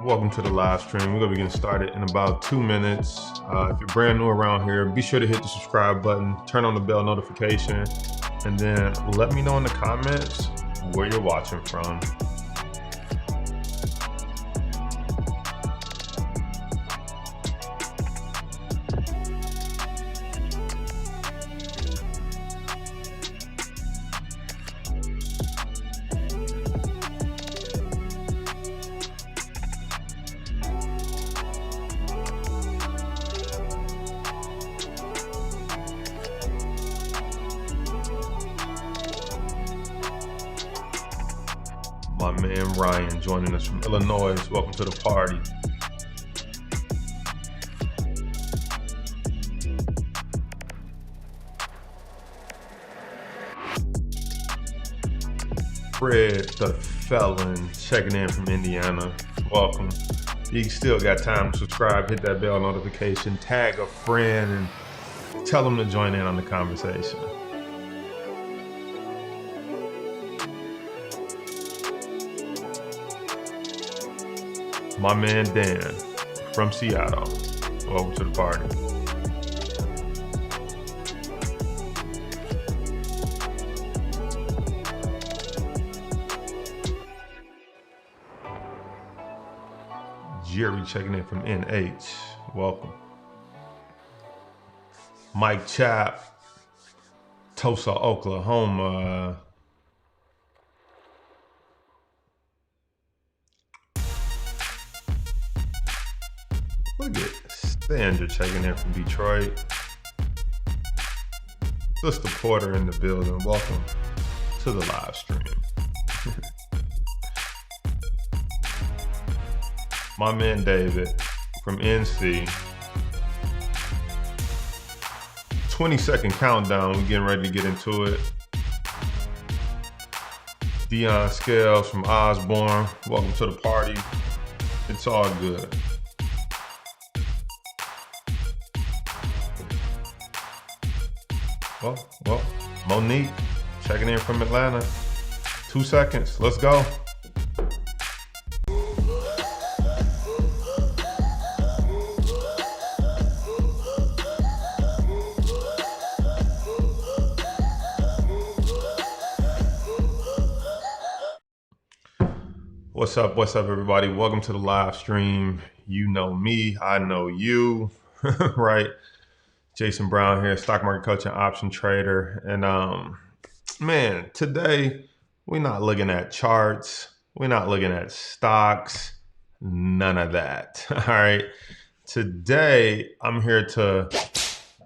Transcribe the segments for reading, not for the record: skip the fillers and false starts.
Welcome to the live stream. We're gonna be getting started in about 2 minutes. If you're brand new around here, be sure to hit the subscribe button, turn on the bell notification, and then let me know in the comments where you're watching from. My man Ryan joining us from Illinois. Welcome to the party. Fred the Felon checking in from Indiana. Welcome. You still got time to subscribe, hit that bell notification, tag a friend, and tell them to join in on the conversation. My man Dan from Seattle. Welcome to the party. Jerry checking in from NH. Welcome. Mike Chap, Tulsa, Oklahoma. Look at Sandra checking in from Detroit. Sister Porter in the building. Welcome to the live stream. My man David from NC. 20-second countdown. We're getting ready to get into it. Dion Scales from Osborne. Welcome to the party. It's all good. Well, Monique checking in from Atlanta. 2 seconds. Let's go. What's up, everybody? Welcome to the live stream. You know me, I know you, right? Jason Brown here, stock market coach and option trader. And man, today we're not looking at charts. We're not looking at stocks, none of that. All right. Today, I'm here to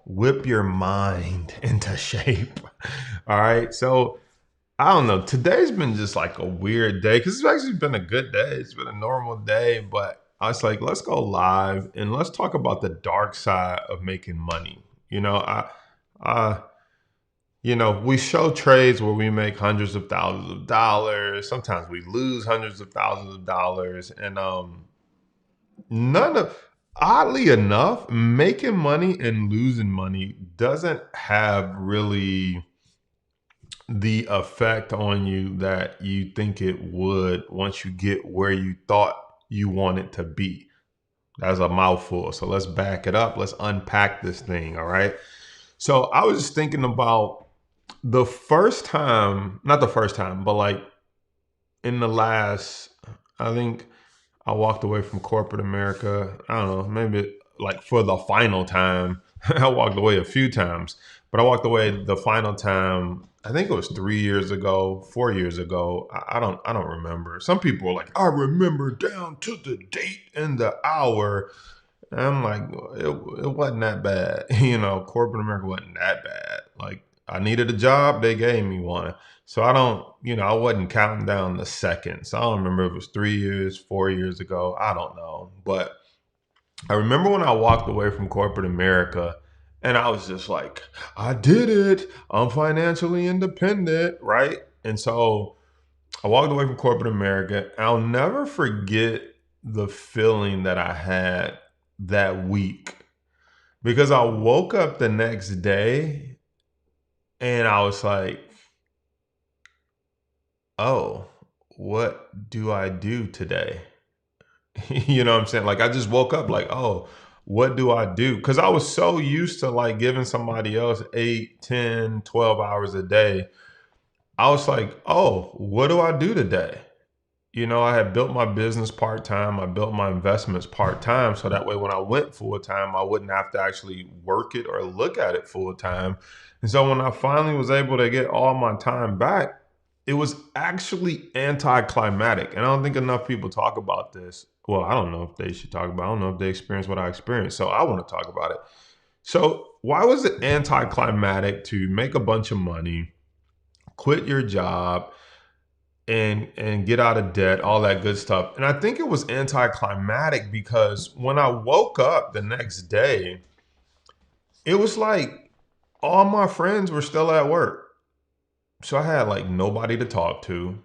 whip your mind into shape. All right. So I don't know. Today's been just like a weird day because it's actually been a good day. It's been a normal day, but I was like, let's go live and let's talk about the dark side of making money. We show trades where we make hundreds of thousands of dollars. Sometimes we lose hundreds of thousands of dollars. And oddly enough, making money and losing money doesn't have really the effect on you that you think it would once you get where you thought you want it to be. That's a mouthful. So let's back it up. Let's unpack this thing. All right. So I was just thinking about the first time, not the first time, but like in the last, I think I walked away from corporate America. I don't know, maybe like for the final time. I walked away a few times, but I walked away the final time. I think it was 3 years ago, 4 years ago. I don't remember. Some people are like, I remember down to the date and the hour. And I'm like, it wasn't that bad. Corporate America wasn't that bad. Like I needed a job, they gave me one. So I wasn't counting down the seconds. I don't remember if it was 3 years, 4 years ago. I don't know. But I remember when I walked away from corporate America and I was just like, I did it. I'm financially independent, right? And so I walked away from corporate America. I'll never forget the feeling that I had that week because I woke up the next day and I was like, oh, what do I do today? You know what I'm saying? Like I just woke up like, oh, what do I do? Because I was so used to like giving somebody else 8, 10, 12 hours a day. I was like, oh, what do I do today? You know, I had built my business part time. I built my investments part time. So that way, when I went full time, I wouldn't have to actually work it or look at it full time. And so when I finally was able to get all my time back, it was actually anticlimactic. And I don't think enough people talk about this. Well, I don't know if they should talk about it. I don't know if they experienced what I experienced. So I want to talk about it. So, why was it anticlimactic to make a bunch of money, quit your job, and get out of debt, all that good stuff? And I think it was anticlimactic because when I woke up the next day, it was like all my friends were still at work. So I had like nobody to talk to.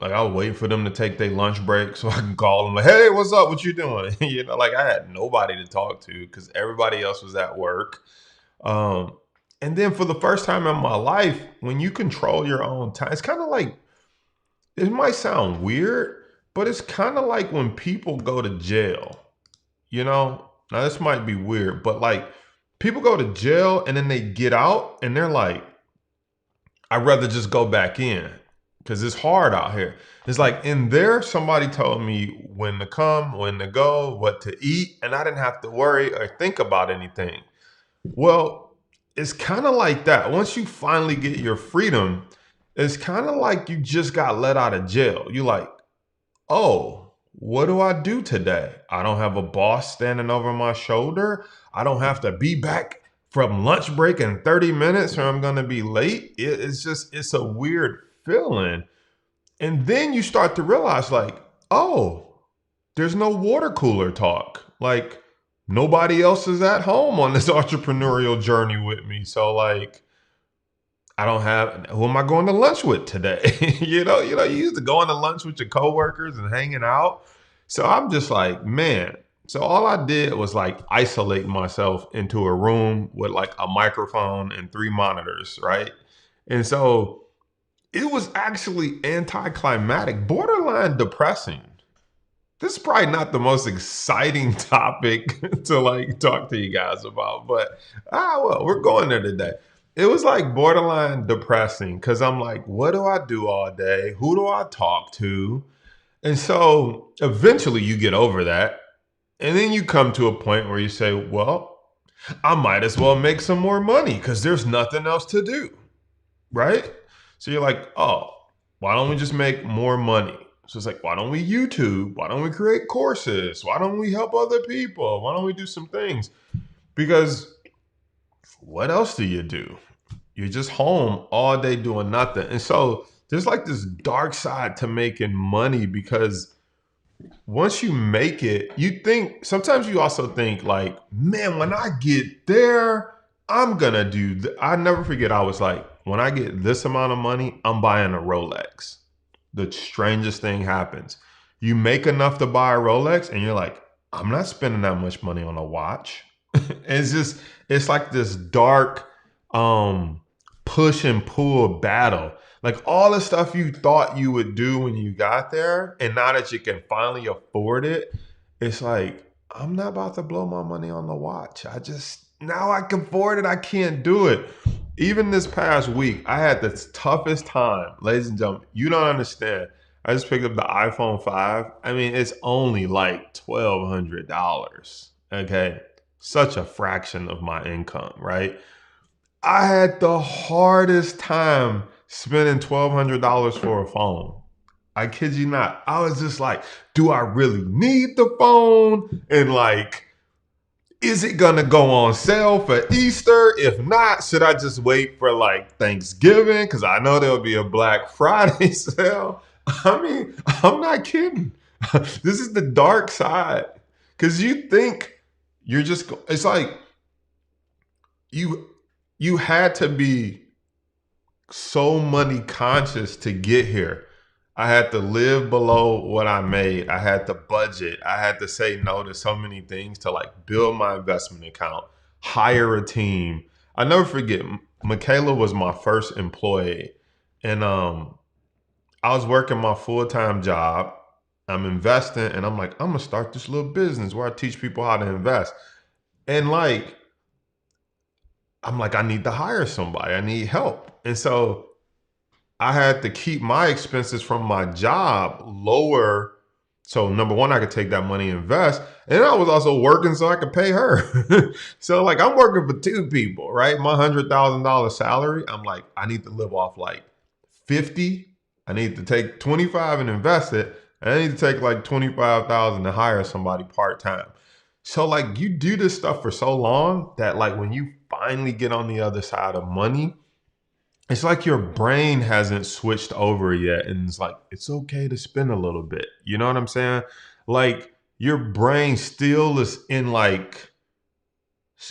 Like I was waiting for them to take their lunch break so I can call them like, "Hey, what's up? What you doing?" You know, like I had nobody to talk to because everybody else was at work. Um, and then for the first time in my life, when you control your own time, it's kind of like, it might sound weird, but it's kind of like when people go to jail. You know, now this might be weird, but like people go to jail and then they get out and they're like, I'd rather just go back in because it's hard out here. It's like in there, somebody told me when to come, when to go, what to eat, and I didn't have to worry or think about anything. Well, it's kind of like that. Once you finally get your freedom, it's kind of like you just got let out of jail. You like, oh, what do I do today? I don't have a boss standing over my shoulder. I don't have to be back from lunch break in 30 minutes or I'm going to be late. It's a weird feeling. And then you start to realize, like, oh, there's no water cooler talk. Like, nobody else is at home on this entrepreneurial journey with me. So, like, I don't have, who am I going to lunch with today? You used to going to lunch with your coworkers and hanging out. So I'm just like, man. So all I did was like isolate myself into a room with like a microphone and 3 monitors, right? And so it was actually anticlimactic, borderline depressing. This is probably not the most exciting topic to like talk to you guys about, but well, we're going there today. It was like borderline depressing because I'm like, what do I do all day? Who do I talk to? And so eventually you get over that. And then you come to a point where you say, well, I might as well make some more money because there's nothing else to do. Right? So you're like, oh, why don't we just make more money? So it's like, why don't we YouTube? Why don't we create courses? Why don't we help other people? Why don't we do some things? Because what else do you do? You're just home all day doing nothing. And so there's like this dark side to making money because once you make it, you think, sometimes you also think like, man, when I get there, I'm gonna do, I never forget, I was like, when I get this amount of money, I'm buying a Rolex. The strangest thing happens. You make enough to buy a Rolex and you're like, I'm not spending that much money on a watch. It's like this dark push and pull battle. Like all the stuff you thought you would do when you got there, and now that you can finally afford it, it's like, I'm not about to blow my money on the watch. Now I can afford it, I can't do it. Even this past week, I had the toughest time, ladies and gentlemen. You don't understand. I just picked up the iPhone 5. I mean, it's only like $1,200. Okay. Such a fraction of my income, right? I had the hardest time spending $1,200 for a phone. I kid you not. I was just like, do I really need the phone? And like, is it gonna go on sale for Easter? If not, should I just wait for like Thanksgiving? Because I know there'll be a Black Friday sale. I mean, I'm not kidding. This is the dark side. Because you think you're just, it's like you you had to be so money conscious to get here. I had to live below what I made. I had to budget. I had to say no to so many things to like build my investment account, hire a team. I never forget, Michaela was my first employee. And I was working my full-time job. I'm investing, and I'm like, I'm gonna start this little business where I teach people how to invest. And like, I'm like, I need to hire somebody. I need help. And so I had to keep my expenses from my job lower. So number one, I could take that money and invest. And I was also working so I could pay her. So like I'm working for two people, right? My $100,000 salary. I'm like, I need to live off like 50. I need to take 25 and invest it. And I need to take like 25,000 to hire somebody part-time. So like you do this stuff for so long that like when you finally get on the other side of money, it's like your brain hasn't switched over yet. And it's like, it's okay to spend a little bit. You know what I'm saying? Like your brain still is in like,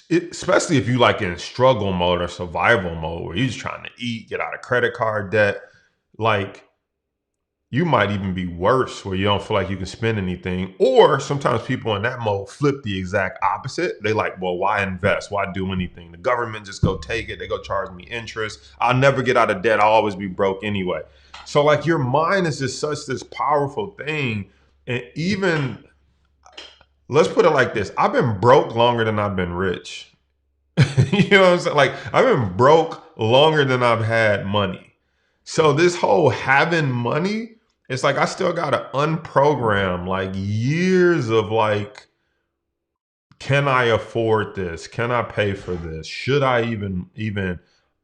especially if you like in struggle mode or survival mode where you're just trying to eat, get out of credit card debt. Like you might even be worse where you don't feel like you can spend anything. Or sometimes people in that mode flip the exact opposite. They like, well, why invest? Why do anything? The government just go take it. They go charge me interest. I'll never get out of debt. I'll always be broke anyway. So like your mind is just such this powerful thing. And even, let's put it like this. I've been broke longer than I've been rich. You know what I'm saying? Like I've been broke longer than I've had money. So this whole having money, it's like I still gotta unprogram like years of like, can I afford this? Can I pay for this? Should I even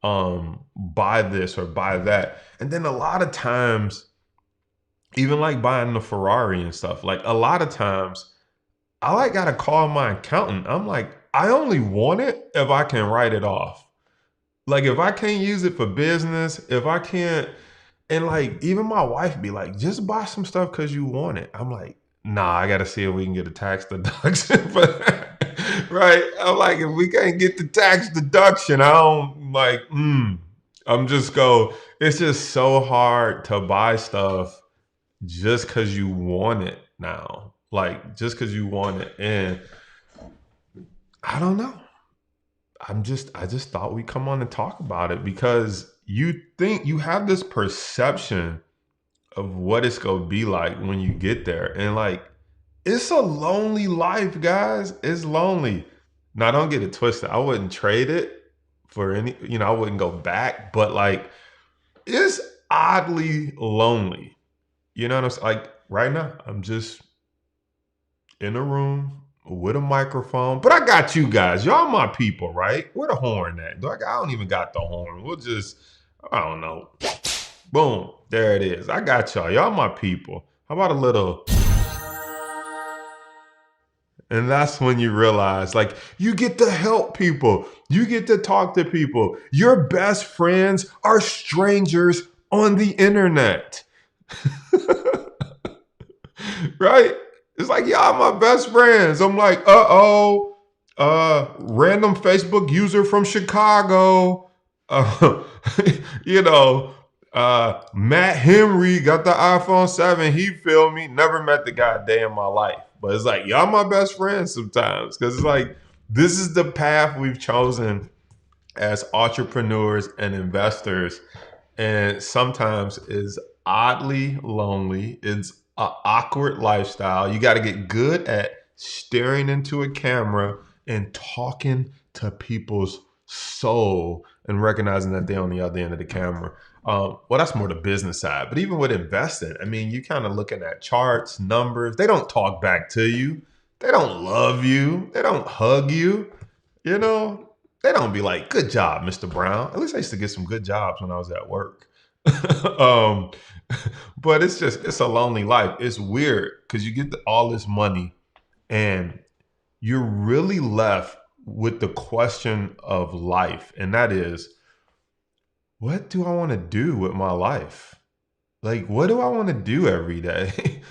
buy this or buy that? And then a lot of times, even like buying the Ferrari and stuff, like a lot of times I like gotta call my accountant. I'm like, I only want it if I can write it off. Like if I can't use it for business, if I can't, and like even my wife be like, just buy some stuff because you want it. I'm like, nah, I gotta see if we can get a tax deduction. But right, I'm like, if we can't get the tax deduction, I don't like. I'm just go. It's just so hard to buy stuff just because you want it now. Like just because you want it, and I don't know. I just thought we'd come on and talk about it because you think you have this perception of what it's gonna be like when you get there. And like it's a lonely life, guys. It's lonely. Now don't get it twisted. I wouldn't trade it for any, I wouldn't go back, but like it's oddly lonely. You know what I'm saying? Like right now, I'm just in a room with a microphone. But I got you guys. Y'all my people, right? Where the horn at? I don't even got the horn. We'll just, I don't know. Boom. There it is. I got y'all. Y'all my people. How about a little? And that's when you realize, like, you get to help people. You get to talk to people. Your best friends are strangers on the internet. Right? It's like, y'all my best friends. I'm like, random Facebook user from Chicago. Uh, you know, Matt Henry got the iPhone 7. He filmed me. Never met the guy a day in my life. But it's like, y'all my best friends sometimes. Because it's like, this is the path we've chosen as entrepreneurs and investors. And sometimes is oddly lonely. It's an awkward lifestyle. You got to get good at staring into a camera and talking to people's soul and recognizing that they're on the other end of the camera. Well, that's more the business side. But even with investing, I mean, you kind of looking at charts, numbers. They don't talk back to you. They don't love you. They don't hug you. You know, they don't be like, good job, Mr. Brown. At least I used to get some good jobs when I was at work. um, but it's a lonely life. It's weird because you get all this money and you're really left with the question of life. And that is, what do I want to do with my life? Like, what do I want to do every day?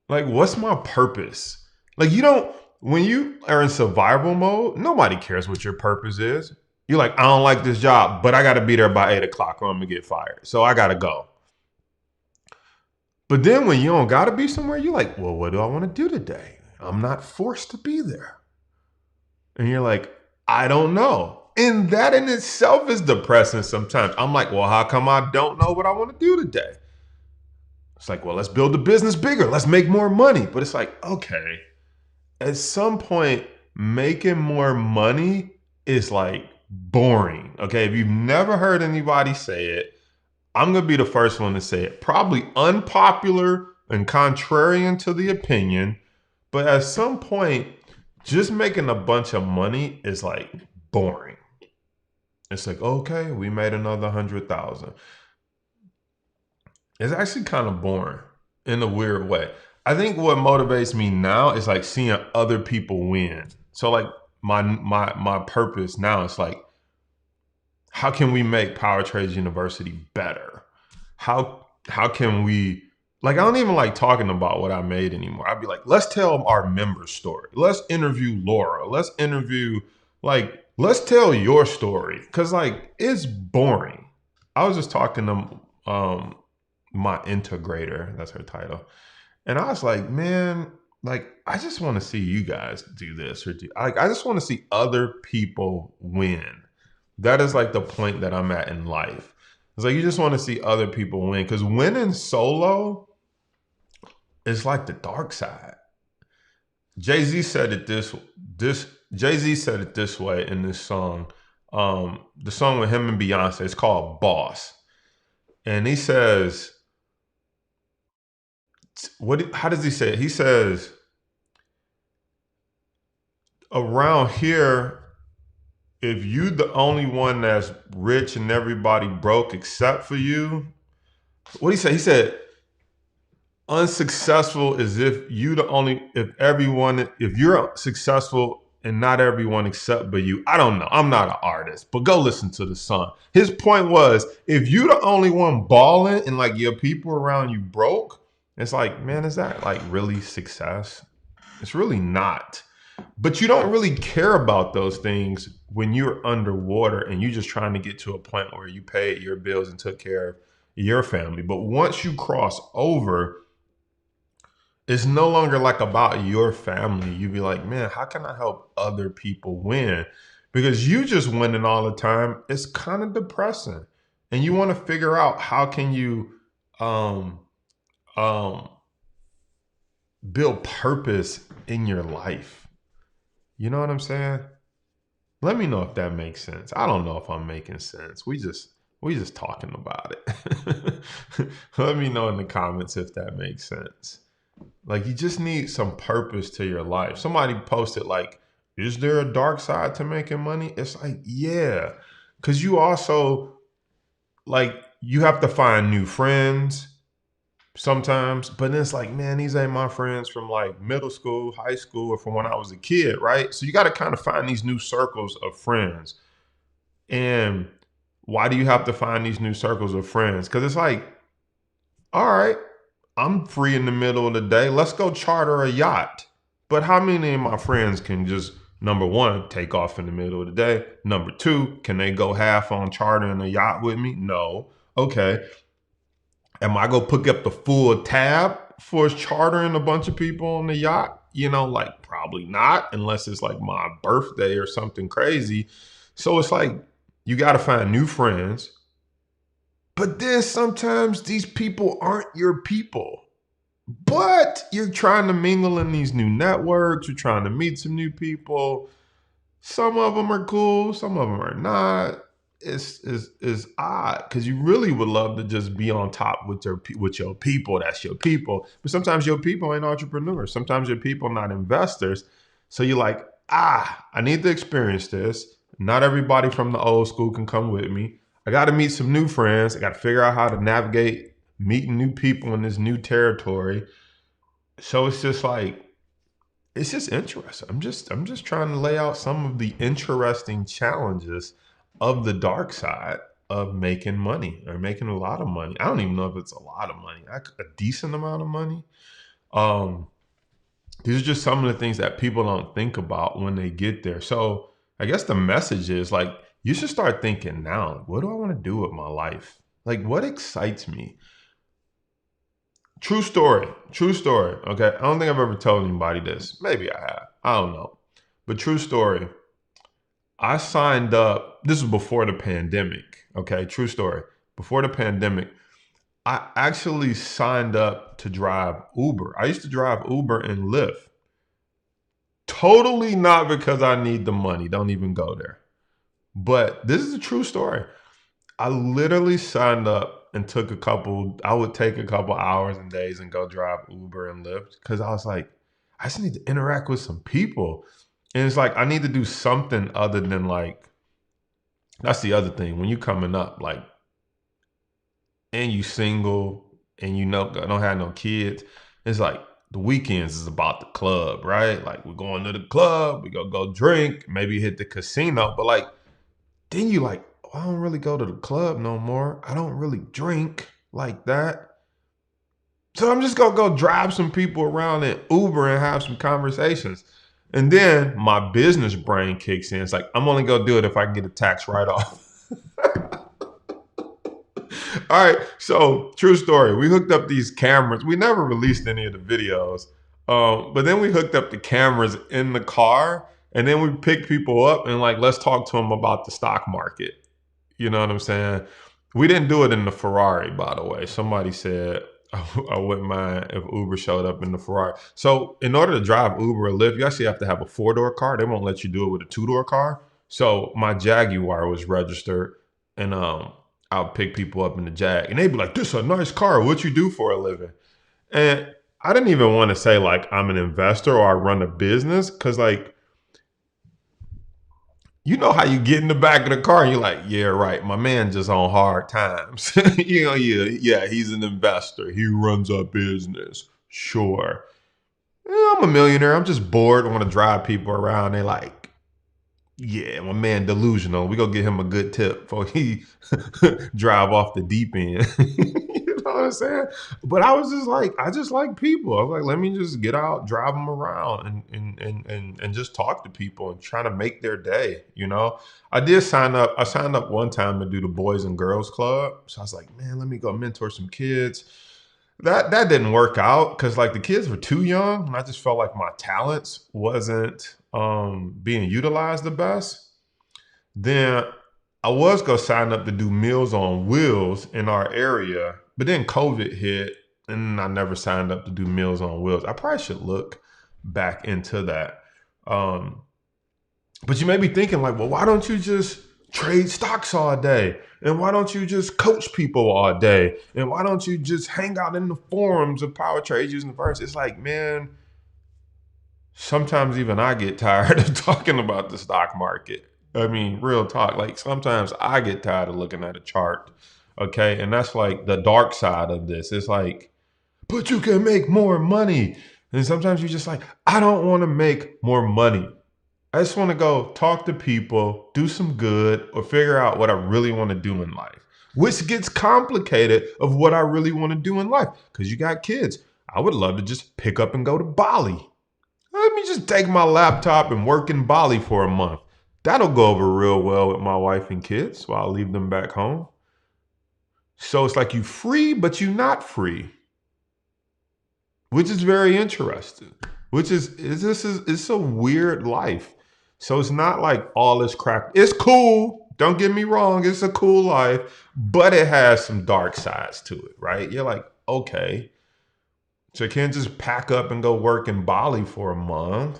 Like, what's my purpose? Like, when you are in survival mode, nobody cares what your purpose is. You're like, I don't like this job, but I got to be there by 8 o'clock or I'm going to get fired. So I got to go. But then when you don't got to be somewhere, you're like, well, what do I want to do today? I'm not forced to be there. And you're like, I don't know. And that in itself is depressing sometimes. I'm like, well, how come I don't know what I want to do today? It's like, well, let's build the business bigger. Let's make more money. But it's like, okay, at some point, making more money is like boring. Okay. If you've never heard anybody say it, I'm going to be the first one to say it. Probably unpopular and contrarian to the opinion. But at some point, just making a bunch of money is like boring. It's like, okay, we made another 100,000. It's actually kind of boring in a weird way. I think what motivates me now is like seeing other people win. So like my purpose now is like, how can we make Power Trades University better? How can we, like, I don't even like talking about what I made anymore. I'd be like, let's tell our member story. Let's interview Laura. Let's interview, like, let's tell your story. Cause like it's boring. I was just talking to my integrator, that's her title. And I was like, man, like, I just want to see you guys do this or do, like, I just want to see other people win. That is like the point that I'm at in life. It's like, you just want to see other people win, because winning solo is like the dark side. Jay-Z said it Jay-Z said it this way in this song. The song with him and Beyonce, it's called Boss. And he says, how does he say it? He says, around here, if you the only one that's rich and everybody broke except for you, what did he say? He said, unsuccessful is if you're successful and not everyone except but you. I don't know. I'm not an artist, but go listen to the song. His point was, if you the only one balling and like your people around you broke, it's like, man, is that like really success? It's really not. But you don't really care about those things when you're underwater and you're just trying to get to a point where you paid your bills and took care of your family. But once you cross over, it's no longer like about your family. You be like, man, how can I help other people win? Because you just winning all the time, it's kind of depressing. And you want to figure out how can you um, build purpose in your life. You know what I'm saying? Let me know if that makes sense. I don't know if I'm making sense. We just talking about it. Let me know in the comments if that makes sense. Like, you just need some purpose to your life. Somebody posted like, is there a dark side to making money? It's like, yeah. Cause you also, like, you have to find new friends sometimes, but then it's like, man, these ain't my friends from like middle school, high school, or from when I was a kid, right? So you got to kind of find these new circles of friends. And why do you have to find these new circles of friends? Because it's like, all right, I'm free in the middle of the day. Let's go charter a yacht. But how many of my friends can just, number one, take off in the middle of the day? Number two, can they go half on chartering a yacht with me? No. Okay. Am I gonna pick up the full tab for chartering a bunch of people on the yacht? You know, like, probably not, unless it's like my birthday or something crazy. So it's like, you got to find new friends. But then sometimes these people aren't your people. But you're trying to mingle in these new networks. You're trying to meet some new people. Some of them are cool. Some of them are not. It's odd, because you really would love to just be on top with your people. That's your people. But sometimes your people ain't entrepreneurs. Sometimes your people not investors. So you're like, I need to experience this. Not everybody from the old school can come with me. I got to meet some new friends. I got to figure out how to navigate meeting new people in this new territory. So it's just like, it's just interesting. I'm just trying to lay out some of the interesting challenges of the dark side of making money, or making a lot of money. I don't even know if it's a lot of money, a decent amount of money. These are just some of the things that people don't think about when they get there. So I guess the message is like, you should start thinking now, what do I want to do with my life? Like, what excites me? True story. Okay. I don't think I've ever told anybody this. Maybe I have. I don't know. But true story. I signed up. This was before the pandemic. Okay. True story. Before the pandemic, I actually signed up to drive Uber. I used to drive Uber and Lyft. Totally not because I need the money. Don't even go there. But this is a true story. I literally signed up and I would take a couple hours and days and go drive Uber and Lyft because I was like, I just need to interact with some people. And it's like, I need to do something other than like, that's the other thing. When you coming up, like, and you single and you know don't have no kids, it's like the weekends is about the club, right? Like we're going to the club, we go drink, maybe hit the casino, but like then you like, oh, I don't really go to the club no more. I don't really drink like that. So I'm just gonna go drive some people around in Uber and have some conversations. And then my business brain kicks in. It's like, I'm only gonna do it if I can get a tax write-off. All right, so true story. We hooked up these cameras. We never released any of the videos, but then we hooked up the cameras in the car, and then we picked people up and like, let's talk to them about the stock market. You know what I'm saying? We didn't do it in the Ferrari, by the way. Somebody said I wouldn't mind if Uber showed up in the Ferrari. So in order to drive Uber or Lyft, you actually have to have a 4-door car. They won't let you do it with a 2-door car. So my Jaguar was registered, and I'll pick people up in the Jag, and they'd be like, "This is a nice car. What you do for a living?" And I didn't even want to say like I'm an investor or I run a business, because like, you know how you get in the back of the car and you're like, yeah, right. My man just on hard times. Yeah, he's an investor. He runs a business. Sure. Yeah, I'm a millionaire. I'm just bored. I want to drive people around. They like, yeah, my man delusional. We gonna get him a good tip before he drive off the deep end. You know what I'm saying? But I was just like, I just like people. I was like, let me just get out, drive them around, and just talk to people and try to make their day. You know, I did sign up. I signed up one time to do the Boys and Girls Club. So I was like, man, let me go mentor some kids. That didn't work out because like the kids were too young, and I just felt like my talents wasn't being utilized the best. Then I was gonna sign up to do Meals on Wheels in our area, but then COVID hit, and I never signed up to do Meals on Wheels. I probably should look back into that. Um, but you may be thinking like, well, why don't you just trade stocks all day? And why don't you just coach people all day? And why don't you just hang out in the forums of power trades using the verse? It's like, man, sometimes even I get tired of talking about the stock market. I mean, real talk. Like sometimes I get tired of looking at a chart. Okay. And that's like the dark side of this. It's like, but you can make more money. And sometimes you're just like, I don't want to make more money. I just want to go talk to people, do some good, or figure out what I really want to do in life, which gets complicated of what I really want to do in life. Because you got kids. I would love to just pick up and go to Bali. Let me just take my laptop and work in Bali for a month. That'll go over real well with my wife and kids while I leave them back home. So it's like you free, but you not free, which is very interesting. Which is it's a weird life. So it's not like all this crap. It's cool. Don't get me wrong. It's a cool life, but it has some dark sides to it, right? You're like, okay, so you can't just pack up and go work in Bali for a month.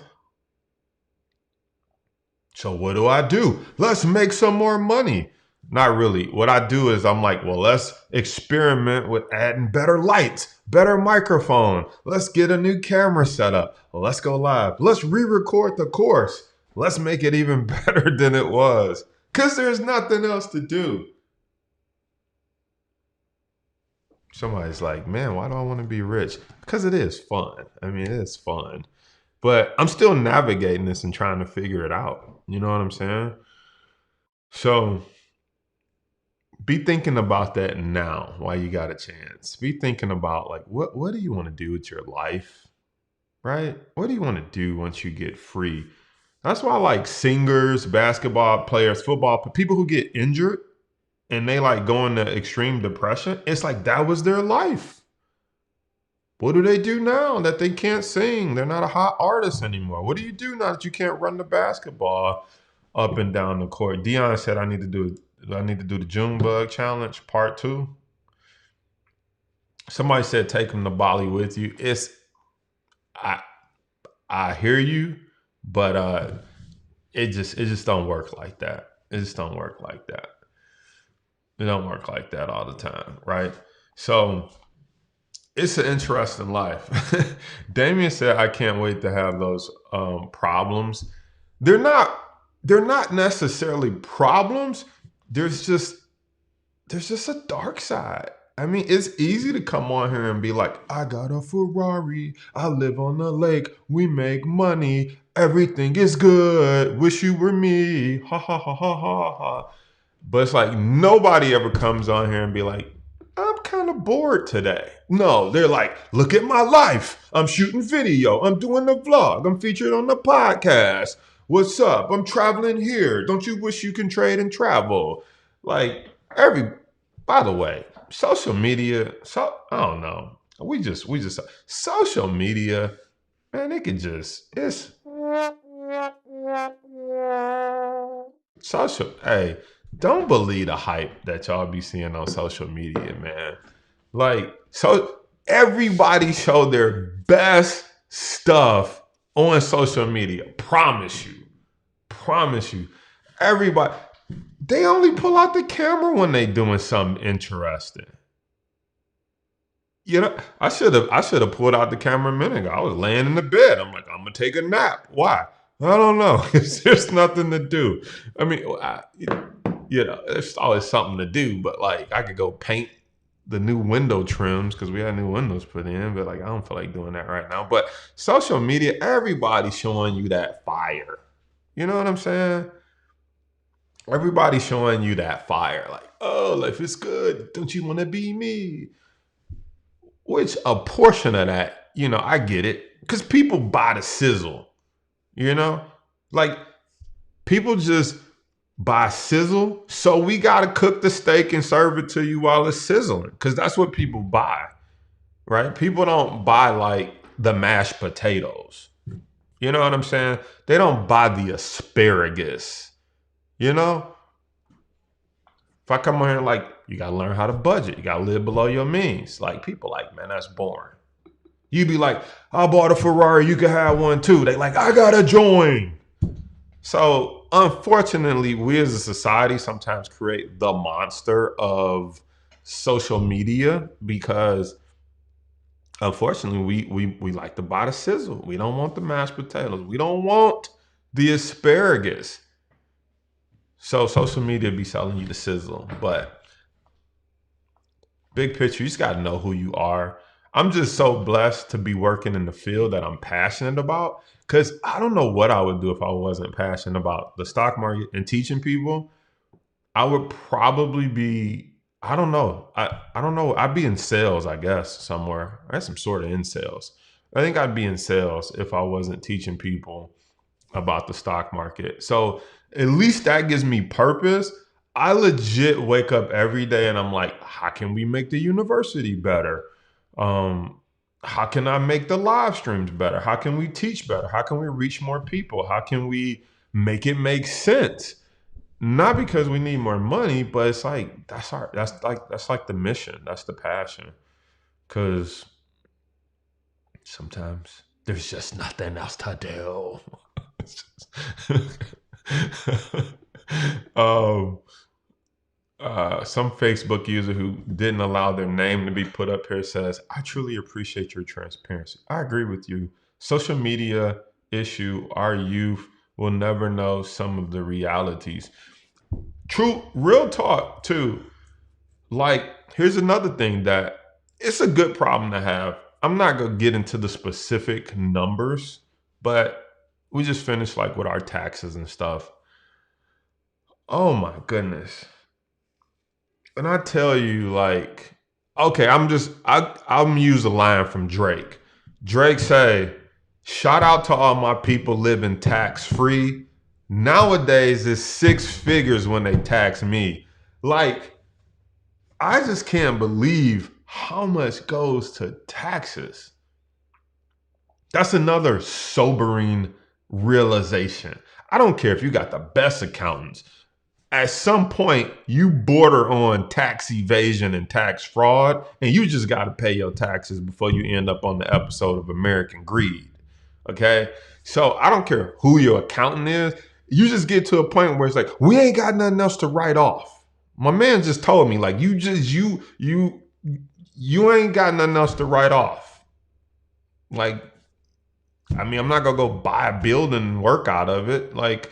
So what do? Let's make some more money. Not really. What I do is I'm like, well, let's experiment with adding better lights, better microphone. Let's get a new camera set up. Let's go live. Let's re-record the course. Let's make it even better than it was. Because there's nothing else to do. Somebody's like, man, why do I want to be rich? Because it is fun. I mean, it is fun. But I'm still navigating this and trying to figure it out. You know what I'm saying? So be thinking about that now while you got a chance. Be thinking about like what do you want to do with your life? Right? What do you want to do once you get free? That's why like singers, basketball players, football, people who get injured and they like go into extreme depression, it's like that was their life. What do they do now that they can't sing? They're not a hot artist anymore. What do you do now that you can't run the basketball up and down the court? Dion said I need to do the Junebug challenge part 2. Somebody said take them to Bali with you. I I hear you, but it just don't work like that. It just don't work like that. It don't work like that all the time, right? So it's an interesting life. Damien said, "I can't wait to have those problems." They're not. They're not necessarily problems. There's just there's just a dark side. I mean, it's easy to come on here and be like, I got a Ferrari, I live on the lake, we make money, everything is good, wish you were me, ha ha ha ha ha ha. But it's like nobody ever comes on here and be like, I'm kind of bored today. No, they're like, look at my life. I'm shooting video. I'm doing the vlog. I'm featured on the podcast. What's up? I'm traveling here. Don't you wish you can trade and travel? Like every, by the way, social media, I don't know. We just social media, man, it could just it's social. Hey, don't believe the hype that y'all be seeing on social media, man. Like, so everybody show their best stuff on social media. Promise you. Promise you. Everybody, they only pull out the camera when they doing something interesting. You know, I should have pulled out the camera a minute ago. I was laying in the bed. I'm like, I'm gonna take a nap. Why? I don't know. There's nothing to do. I mean, there's always something to do, but like I could go paint the new window trims because we had new windows put in, but like I don't feel like doing that right now. But social media, everybody's showing you that fire. You know what I'm saying? Everybody's showing you that fire. Like, oh, life is good. Don't you want to be me? Which a portion of that, I get it. Because people buy the sizzle, you know? Like, people just buy sizzle. So we got to cook the steak and serve it to you while it's sizzling. Because that's what people buy, right? People don't buy, like, the mashed potatoes. You know what I'm saying? They don't buy the asparagus, you know? If I come on here like, you got to learn how to budget. You got to live below your means. Like, people like, man, that's boring. You be like, I bought a Ferrari. You can have one too. They like, I got to join. So, unfortunately, we as a society sometimes create the monster of social media because, unfortunately, we like to buy the sizzle. We don't want the mashed potatoes. We don't want the asparagus. So, social media be selling you the sizzle. But big picture, you just got to know who you are. I'm just so blessed to be working in the field that I'm passionate about because I don't know what I would do if I wasn't passionate about the stock market and teaching people. I would probably be, I don't know. I don't know. I'd be in sales, I guess, somewhere. I guess I'm sort of in sales. I think I'd be in sales if I wasn't teaching people about the stock market. So at least that gives me purpose. I legit wake up every day and I'm like, how can we make the university better? How can I make the live streams better? How can we teach better? How can we reach more people? How can we make it make sense? Not because we need more money, but it's like that's like the mission. That's the passion. Cause sometimes there's just nothing else to do. um, some Facebook user who didn't allow their name to be put up here says, I truly appreciate your transparency. I agree with you. Social media issue, our youth will never know some of the realities. True, real talk too. Like, here's another thing that it's a good problem to have. I'm not gonna get into the specific numbers, but we just finished like with our taxes and stuff. Oh my goodness. And I tell you, like, okay, I'm use a line from Drake. Drake say, shout out to all my people living tax free. Nowadays it's six figures when they tax me. Like, I just can't believe how much goes to taxes. That's another sobering realization. I don't care if you got the best accountants. at some point you border on tax evasion and tax fraud, and you just got to pay your taxes before you end up on the episode of American Greed. Okay, so I don't care who your accountant is. You just get to a point where it's like, we ain't got nothing else to write off. My man just told me, like, you ain't got nothing else to write off. Like, I mean, I'm not gonna go buy a building and work out of it. Like,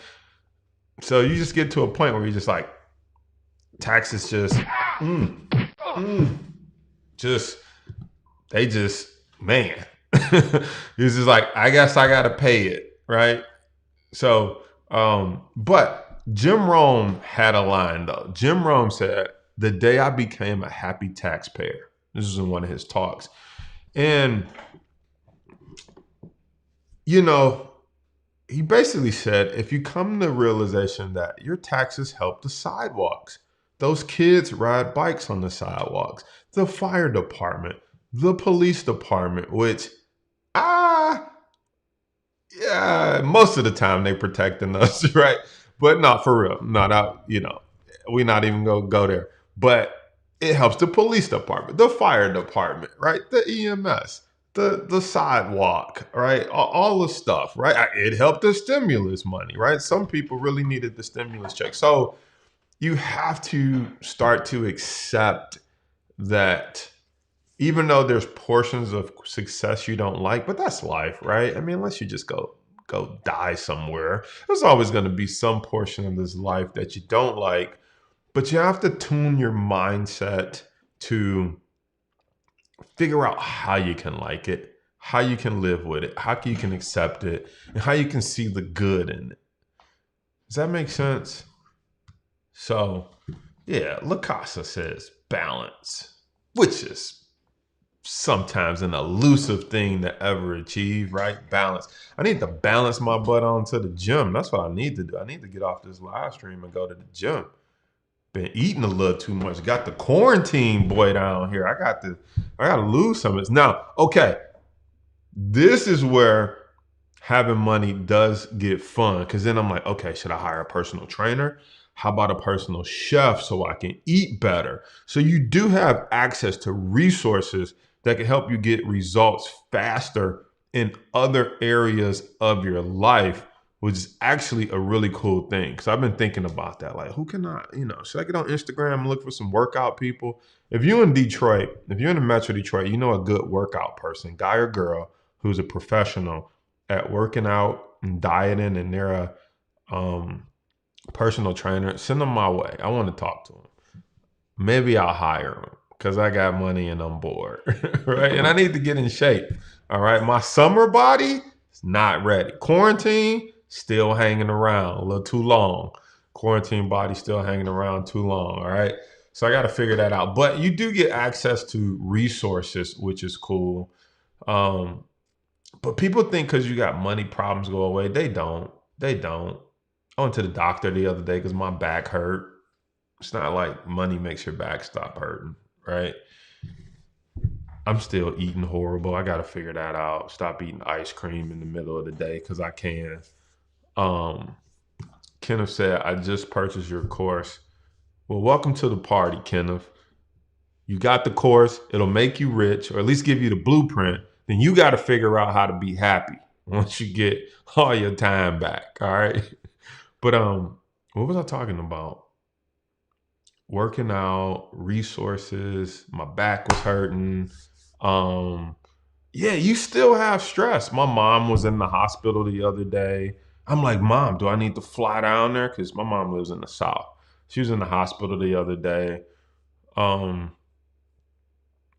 so you just get to a point where you're just like, taxes just, just, they just, man. It's just like, I guess I gotta pay it, right? So, but Jim Rome had a line though. Jim Rome said, "The day I became a happy taxpayer." This is in one of his talks. And, you know, he basically said, if you come to the realization that your taxes help the sidewalks, those kids ride bikes on the sidewalks, the fire department, the police department, which, yeah, most of the time they protecting us, right? But not for real. No, that, we're not even gonna go there. But it helps the police department, the fire department, right? The EMS, the sidewalk, right? All the stuff, right? It helped the stimulus money, right? Some people really needed the stimulus check. So you have to start to accept that even though there's portions of success you don't like, but that's life, right? I mean, unless you just go die somewhere, there's always going to be some portion of this life that you don't like, but you have to tune your mindset to figure out how you can like it, how you can live with it, how you can accept it, and how you can see the good in it. Does that make sense? So, yeah, LaCasa says balance, which is sometimes an elusive thing to ever achieve, right? Balance. I need to balance my butt onto the gym. That's what I need to do. I need to get off this live stream and go to the gym. Been eating a little too much. Got the quarantine boy down here. I gotta lose some of this. Now, okay, this is where having money does get fun, because then I'm like, okay, should I hire a personal trainer? How about a personal chef so I can eat better? So you do have access to resources that can help you get results faster in other areas of your life, which is actually a really cool thing. Because I've been thinking about that. Like, who can I, should I get on Instagram and look for some workout people? If you're in Detroit, if you're in the Metro Detroit, you know a good workout person, guy or girl, who's a professional at working out and dieting, and they're a personal trainer, send them my way. I want to talk to them. Maybe I'll hire them because I got money and I'm bored, right? And I need to get in shape, all right? My summer body is not ready. Quarantine, still hanging around a little too long. Quarantine body still hanging around too long, all right? So I got to figure that out. But you do get access to resources, which is cool. But people think because you got money, problems go away. They don't. They don't. I went to the doctor the other day because my back hurt. It's not like money makes your back stop hurting, right? I'm still eating horrible. I got to figure that out. Stop eating ice cream in the middle of the day because I can. Kenneth said, I just purchased your course. Well, welcome to the party, Kenneth. You got the course. It'll make you rich, or at least give you the blueprint. Then you got to figure out how to be happy once you get all your time back, all right? But what was I talking about? Working out, resources, my back was hurting. Yeah, you still have stress. My mom was in the hospital the other day. I'm like, Mom, do I need to fly down there? Because my mom lives in the South. She was in the hospital the other day.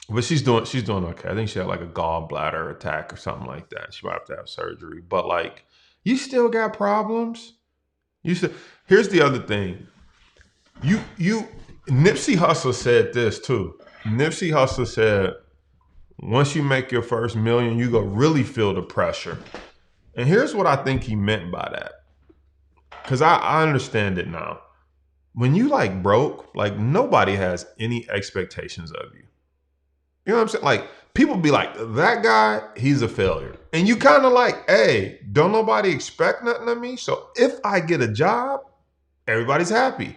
But she's doing okay. I think she had like a gallbladder attack or something like that. She might have to have surgery. But like, you still got problems. Here's the other thing. Nipsey Hussle said this too. Nipsey Hussle said, once you make your first million, you go really feel the pressure. And here's what I think he meant by that. Because I understand it now. When you like broke, like nobody has any expectations of you. You know what I'm saying? Like, people be like, that guy, he's a failure. And you kind of like, hey, don't nobody expect nothing of me? So if I get a job, everybody's happy.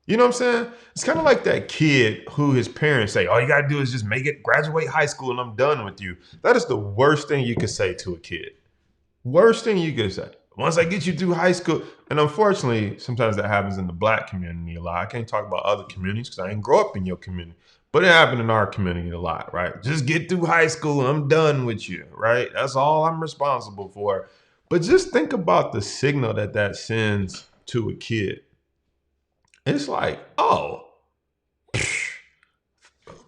You know what I'm saying? It's kind of like that kid who his parents say, all you got to do is just make it, graduate high school, and I'm done with you. That is the worst thing you could say to a kid. Worst thing you could say. Once I get you through high school. And unfortunately, sometimes that happens in the black community a lot. I can't talk about other communities because I didn't grow up in your community. But it happened in our community a lot, right? Just get through high school and I'm done with you, right? That's all I'm responsible for. But just think about the signal that that sends to a kid. It's like, oh,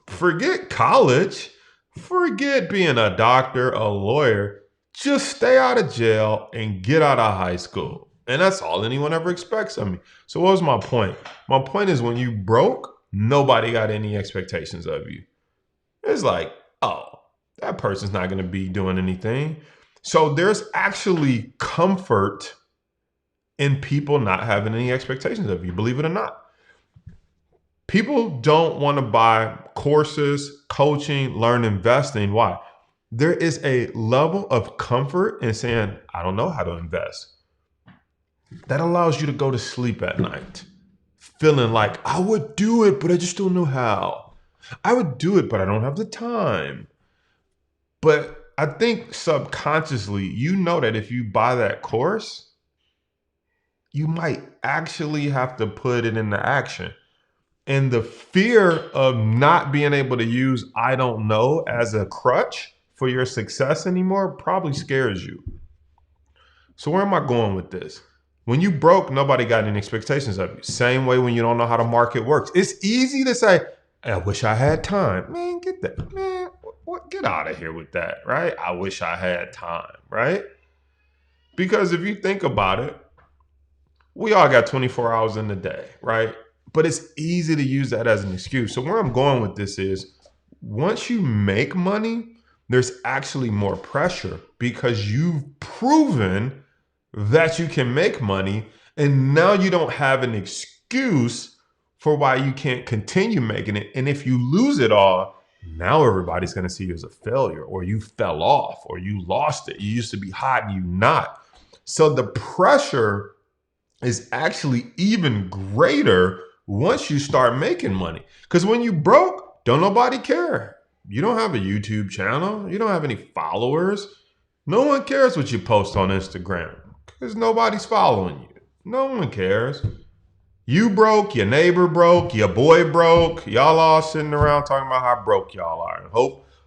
forget college, forget being a doctor, a lawyer. Just stay out of jail and get out of high school. And that's all anyone ever expects of me. So what was my point? My point is when you broke, nobody got any expectations of you. It's like, oh, that person's not going to be doing anything. So there's actually comfort in people not having any expectations of you, believe it or not. People don't want to buy courses, coaching, learn investing. Why? There is a level of comfort in saying, I don't know how to invest. That allows you to go to sleep at night feeling like I would do it, but I just don't know how. I would do it, but I don't have the time. But I think subconsciously, you know that if you buy that course, you might actually have to put it into action. And the fear of not being able to use I don't know as a crutch for your success anymore probably scares you. So where am I going with this? When you broke, nobody got any expectations of you. Same way when you don't know how the market works. It's easy to say, I wish I had time. Man, get that. Man, get out of here with that, right? I wish I had time, right? Because if you think about it, we all got 24 hours in the day, right? But it's easy to use that as an excuse. So where I'm going with this is once you make money, there's actually more pressure because you've proven that you can make money. And now you don't have an excuse for why you can't continue making it. And if you lose it all, now everybody's going to see you as a failure, or you fell off, or you lost it. You used to be hot and you not. So the pressure is actually even greater once you start making money. Because when you broke, don't nobody care. You don't have a YouTube channel. You don't have any followers. No one cares what you post on Instagram because nobody's following you. No one cares. You broke, your neighbor broke, your boy broke. Y'all all sitting around talking about how broke y'all are.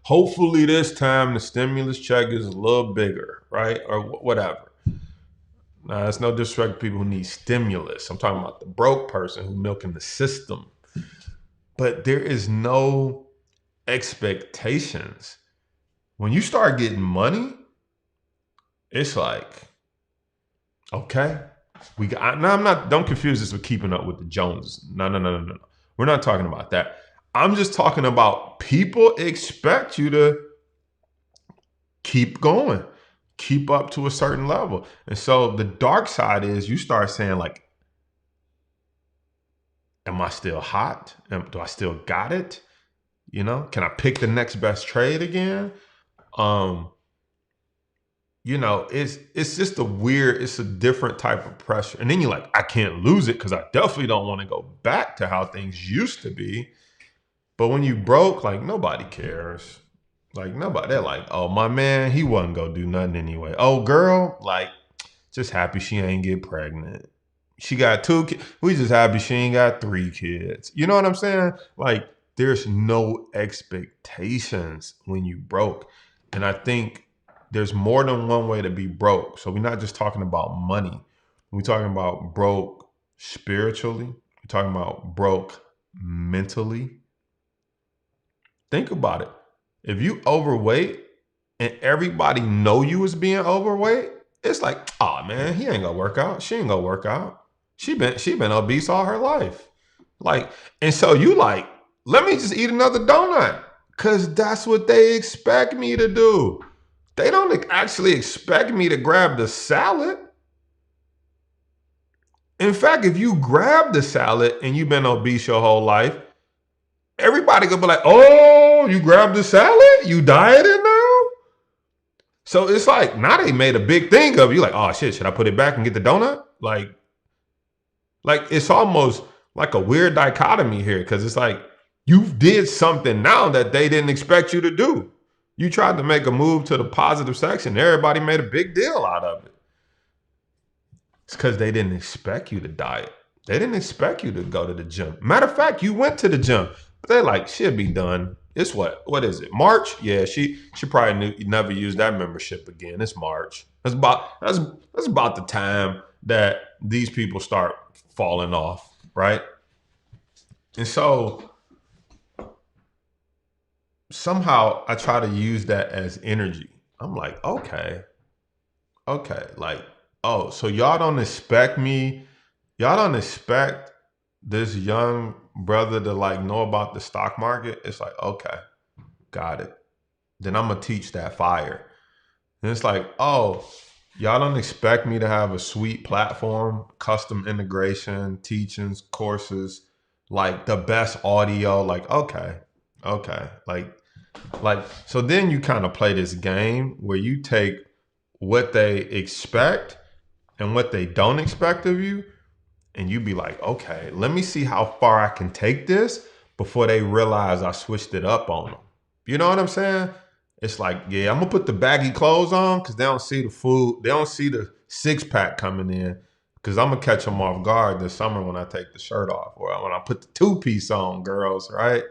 Hopefully this time the stimulus check is a little bigger, right? Or whatever. Now, that's no disrespect to people who need stimulus. I'm talking about the broke person who's milking the system. But there is no expectations. When you start getting money, it's like, okay, we got. Now I'm not. Don't confuse this with keeping up with the Joneses. No. We're not talking about that. I'm just talking about people expect you to keep going, keep up to a certain level. And so the dark side is you start saying like, am I still hot? Do I still got it? You know, can I pick the next best trade again? You know, it's just it's a different type of pressure. And then you're like, I can't lose it because I definitely don't want to go back to how things used to be. But when you broke, like nobody cares. Like nobody, they're like, oh, my man, he wasn't gonna do nothing anyway. Oh, girl, like, just happy she ain't get pregnant. She got 2 kids. We just happy she ain't got 3 kids. You know what I'm saying? Like, there's no expectations when you broke. And I think there's more than one way to be broke. So we're not just talking about money. We're talking about broke spiritually. We're talking about broke mentally. Think about it. If you overweight and everybody know you as being overweight, it's like, oh man, he ain't gonna work out. She ain't gonna work out. She been obese all her life. Like, and so you like, let me just eat another donut. Cause that's what they expect me to do. They don't actually expect me to grab the salad. In fact, if you grab the salad and you've been obese your whole life, everybody gonna be like, oh, you grabbed the salad? You dieted now? So it's like, now they made a big thing of it. You like, oh shit, should I put it back and get the donut? Like it's almost like a weird dichotomy here, because it's like you did something now that they didn't expect you to do. You tried to make a move to the positive section. Everybody made a big deal out of it. It's because they didn't expect you to diet. They didn't expect you to go to the gym. Matter of fact, you went to the gym. But they're like, she'll be done. It's what is it? March? Yeah, she probably never use that membership again. It's March. That's about the time that these people start falling off, right? And so somehow I try to use that as energy. I'm like, okay, like, oh, so y'all don't expect this young brother to like know about the stock market? It's like, okay, got it. Then I'm gonna teach that fire. And it's like, oh, y'all don't expect me to have a sweet platform, custom integration, teachings, courses, like the best audio. Like, okay, like so then you kind of play this game where you take what they expect and what they don't expect of you, and you be like, okay, let me see how far I can take this before they realize I switched it up on them. You know what I'm saying? It's like, yeah, I'm gonna put the baggy clothes on because they don't see the food, they don't see the six pack coming in, because I'm gonna catch them off guard this summer when I take the shirt off or when I put the two-piece on, girls, right?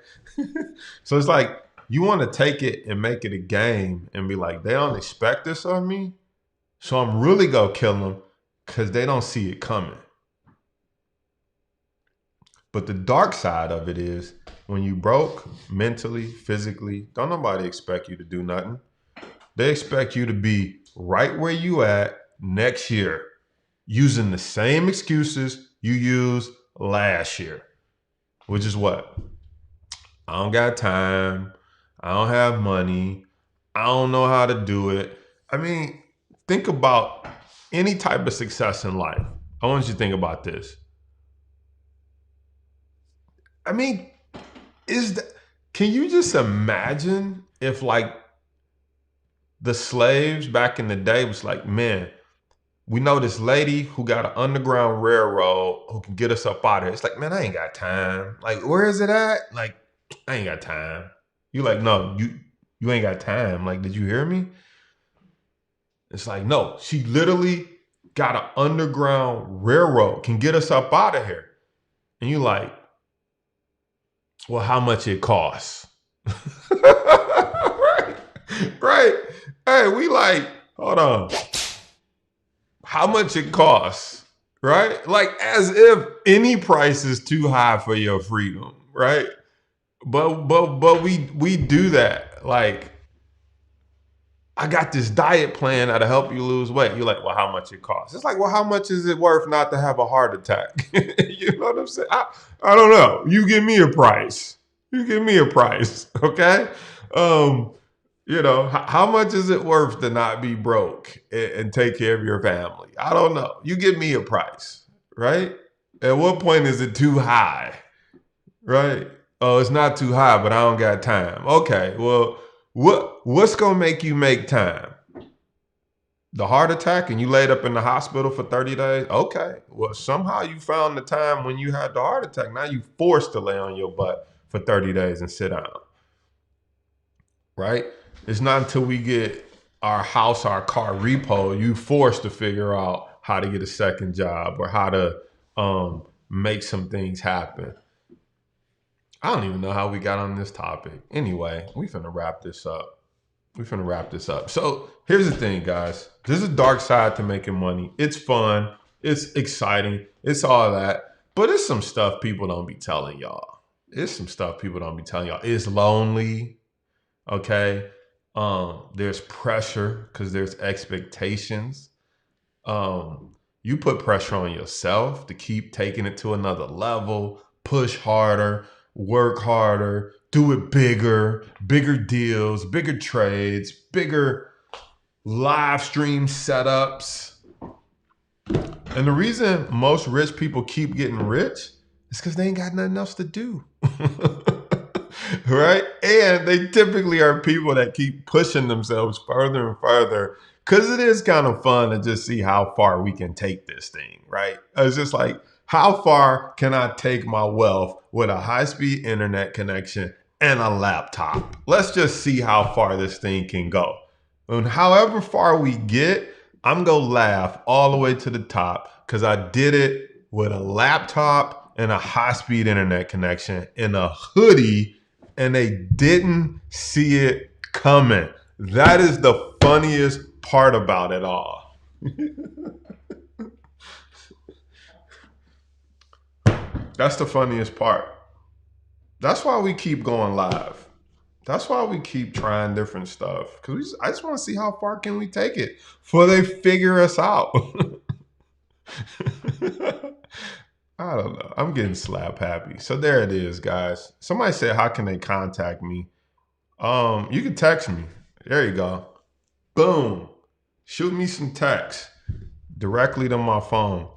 So it's like you want to take it and make it a game and be like, they don't expect this of me, so I'm really gonna kill them because they don't see it coming. But the dark side of it is when you broke mentally, physically, don't nobody expect you to do nothing. They expect you to be right where you at next year using the same excuses you used last year, which is what? I don't got time. I don't have money. I don't know how to do it. I mean, think about any type of success in life. I want you to think about this. I mean, can you just imagine if like the slaves back in the day was like, man, we know this lady who got an underground railroad who can get us up out of here. It's like, man, I ain't got time. Like, where is it at? Like, I ain't got time. You like, no, you ain't got time. Like, did you hear me? It's like, no, she literally got an underground railroad, can get us up out of here. And you like, well, how much it costs? Right. Right. Hey, we like, hold on. How much it costs, right? Like as if any price is too high for your freedom, right? But we do that. Like, I got this diet plan that'll help you lose weight. You're like, well, how much it costs? It's like, well, how much is it worth not to have a heart attack? You know what I'm saying? I don't know. You give me a price. You give me a price, okay? You know, how much is it worth to not be broke and take care of your family? I don't know. You give me a price, right? At what point is it too high, right? Oh, it's not too high, but I don't got time. Okay, well, what's gonna make you make time? The heart attack and you laid up in the hospital for 30 days? Okay, well, somehow you found the time when you had the heart attack. Now you forced to lay on your butt for 30 days and sit down, right? It's not until we get our house, our car repo, you forced to figure out how to get a second job or how to make some things happen. I don't even know how we got on this topic. Anyway, we finna wrap this up. So here's the thing, guys. There's a dark side to making money. It's fun. It's exciting. It's all that. But it's some stuff people don't be telling y'all. It's lonely. Okay. There's pressure because there's expectations. You put pressure on yourself to keep taking it to another level, push harder, work harder, do it bigger deals, bigger trades, bigger live stream setups. And the reason most rich people keep getting rich is because they ain't got nothing else to do. Right? And they typically are people that keep pushing themselves further and further because it is kind of fun to just see how far we can take this thing, right? It's just like, How far can I take my wealth with a high-speed internet connection and a laptop? Let's just see how far this thing can go. And however far we get, I'm going to laugh all the way to the top because I did it with a laptop and a high-speed internet connection in a hoodie, and they didn't see it coming. That is the funniest part about it all. That's the funniest part. That's why we keep going live. That's why we keep trying different stuff. Because I just want to see how far can we take it before they figure us out. I don't know. I'm getting slap happy. So there it is, guys. Somebody said, how can they contact me? You can text me. There you go. Boom. Shoot me some text directly to my phone.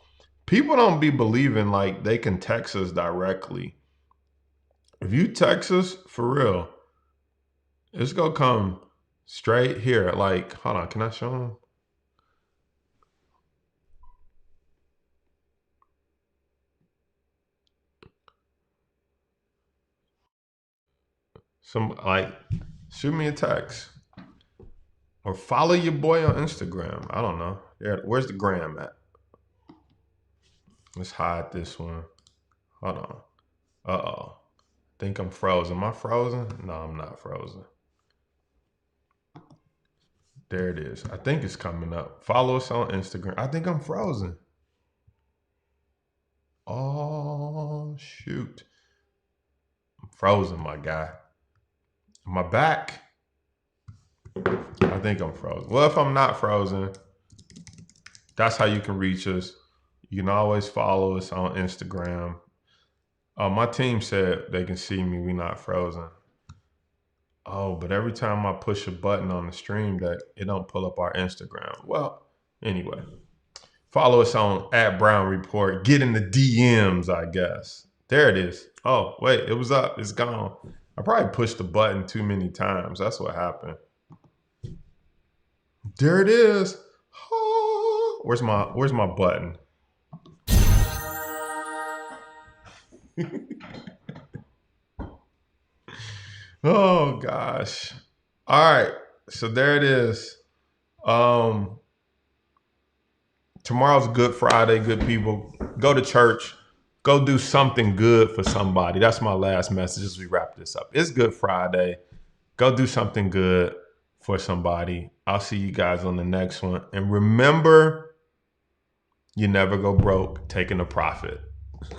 People don't be believing like they can text us directly. If you text us for real, it's gonna come straight here. Like, hold on, can I show them? Shoot me a text. Or follow your boy on Instagram. I don't know. Where's the gram at? Let's hide this one. Hold on. Uh-oh. Think I'm frozen. Am I frozen? No, I'm not frozen. There it is. I think it's coming up. Follow us on Instagram. I think I'm frozen. Oh, shoot. I'm frozen, my guy. Am I back? I think I'm frozen. Well, if I'm not frozen, that's how you can reach us. You can always follow us on Instagram. My team said they can see me. We're not frozen. Oh, but every time I push a button on the stream deck, it don't pull up our Instagram. Well, anyway, follow us on @BrownReport. Get in the DMs, I guess. There it is. Oh, wait, it was up. It's gone. I probably pushed the button too many times. That's what happened. There it is. Oh, where's my button? Oh gosh. All right. So there it is. Tomorrow's Good Friday, good people. Go to church. Go do something good for somebody. That's my last message as we wrap this up. It's Good Friday. Go do something good for somebody. I'll see you guys on the next one. And remember, you never go broke taking a profit.